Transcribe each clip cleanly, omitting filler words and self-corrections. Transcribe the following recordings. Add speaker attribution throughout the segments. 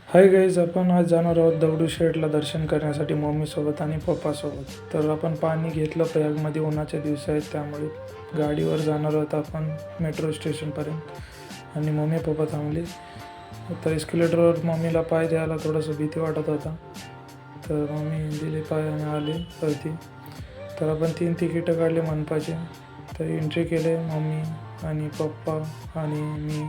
Speaker 1: Hi guys, आपण आज जाणार आहोत दगडूशेठला दर्शन करण्यासाठी मम्मीसोबत आणि पप्पासोबत. तर आपण पाणी घेतलं प्रयागमध्ये, उन्हाचे दिवस आहेत त्यामुळे गाडीवर जाणार आहोत आपण मेट्रो स्टेशनपर्यंत. आणि मम्मी पप्पा थांबले. तर एस्केलेटरवर मम्मीला पाय द्यायला थोडंसं भीती वाटत होता, तर मम्मी दिले पाय आणि आले वरती. तर आपण 3 तिकीटं काढले मनपाचे. तर एंट्री केले मम्मी आणि पप्पा आणि मी.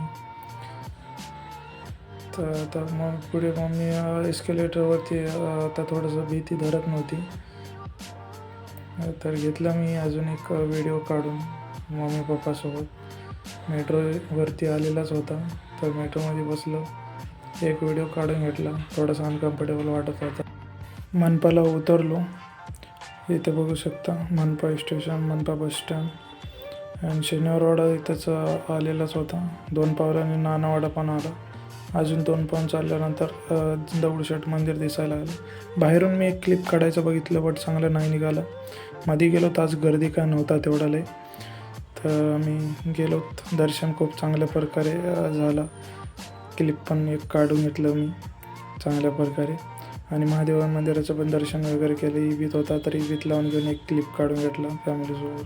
Speaker 1: तर आता मग पुढे मम्मी एस्केलेटरवरती आता थोडंसं भीती धरत नव्हती. तर घेतला मी अजून एक व्हिडिओ काढून मम्मी पप्पासोबत. मेट्रोवरती आलेलाच होता, तर मेट्रोमध्ये बसलो, एक व्हिडिओ काढून घेतला. थोडासा अनकम्फर्टेबल वाटत होता. मनपाला उतरलो. इथे बघू शकता मनपा स्टेशन, मनपा बस स्टँड. आणि शनिवारवाडा इथंच आलेलाच होता. 2 पावलांनी नानावाडा पण आला. अजून 2 पाऊल चालल्यानंतर दगडूशेठ मंदिर दिसायला आलं. बाहेरून मी एक क्लिप काढायचं बघितलं, बट चांगलं नाही निघालं. मध्ये गेलो तर आज गर्दी काय नव्हता तेवढा लय. तर आम्ही गेलो, दर्शन खूप चांगल्या प्रकारे झालं. क्लिप पण एक काढून घेतलं मी चांगल्या प्रकारे. आणि महादेव मंदिराचं पण दर्शन वगैरे केलं. इबीत होता तर इबीत लावून घेऊन एक क्लिप काढून घेतला फॅमिलीसोबत.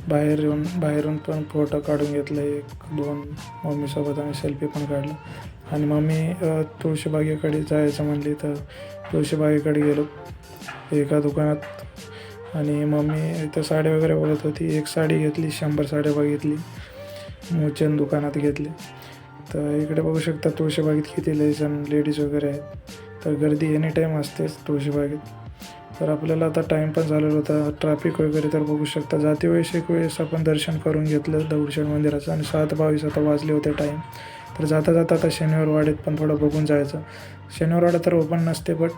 Speaker 1: बाहेरून पण फोटो काढून घेतला 1-2 मम्मीसोबत आणि सेल्फी पण काढला. आणि मम्मी तुळशीबागेकडे जायचं म्हणली, तर तुळशीबागेकडे गेलो एका दुकानात. आणि मम्मी इथं साड्या वगैरे बघत होती. एक साडी घेतली, 100 साड्या बघितली, मोचन दुकानात घेतली. तर इकडे बघू शकता तुळशीबागेत किती जण लेडीज वगैरे आहेत. तर गर्दी एनी टाईम असतेच तुळशीबागेत. तर आपल्याला आता टाईम पण झालेला होता, ट्रॅफिक वगैरे. तर बघू शकता जाते वेळेस एक वेळेस आपण दर्शन करून घेतलं दगडूशेठ मंदिराचं. आणि 7:22 आता वाजले होते टाईम. तर जाता आता शनिवारवाड्यात पण थोडं बघून जायचं. शनिवारवाडा तर ओपन नसते, बट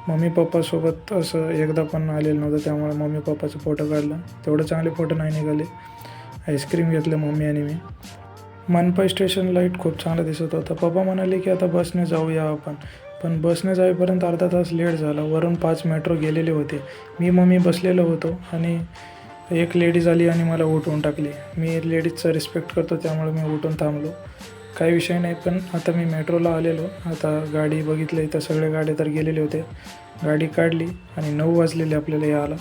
Speaker 1: मम्मी पप्पासोबत असं एकदा पण आलेलं नव्हतं, त्यामुळे मम्मी पप्पाचं फोटो काढला. तेवढं चांगले फोटो नाही निघाले. आईस्क्रीम घेतलं मम्मी आणि मी. मनपा स्टेशन लाईट खूप चांगलं दिसत होतं. पप्पा म्हणाले की आता बसने जाऊया आपण, पण बसने जाईपर्यंत अर्धा तास लेट झाला. वरून 5 मेट्रो गेलेले होते. मी मम्मी बसलेलो होतो आणि एक लेडीज आली आणि मला उठवून टाकली. मी लेडीजचा रिस्पेक्ट करतो त्यामुळे मी उठून थांबलो. काही विषय नाही. पण आता मी मेट्रोला आलेलो. आता गाडी बघितली तर सगळे गाड्या तर गेलेले होते. गाडी काढली आणि 9 वाजलेले आपल्याला यायला.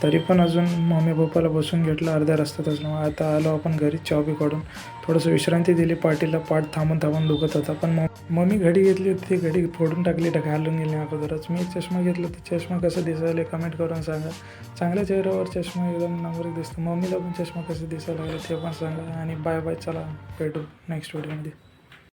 Speaker 1: तरी पण अजून मम्मी पप्पाला बसून घेतलं अर्ध्या रस्त्यात असल्यामुळे. आता आलो आपण घरी चॉबी काढून. थोडंसं विश्रांती दिली. पाठीला पाठ थांबून दुखत होता. पण मम्मी घडी घेतली होती, ती घडी फोडून टाकली, घालून गेली अगोदरच. मी चष्मा घेतला, तर चष्मा कसं दिसायला कमेंट करून सांगा. चांगल्या चेहऱ्यावर चष्मा एकदम नंबर दिसतो. मम्मीला पण चष्मा कसं दिसायला लागलं ते पण सांगा. आणि बाय बाय, चला भेटू नेक्स्ट व्हिडिओमध्ये.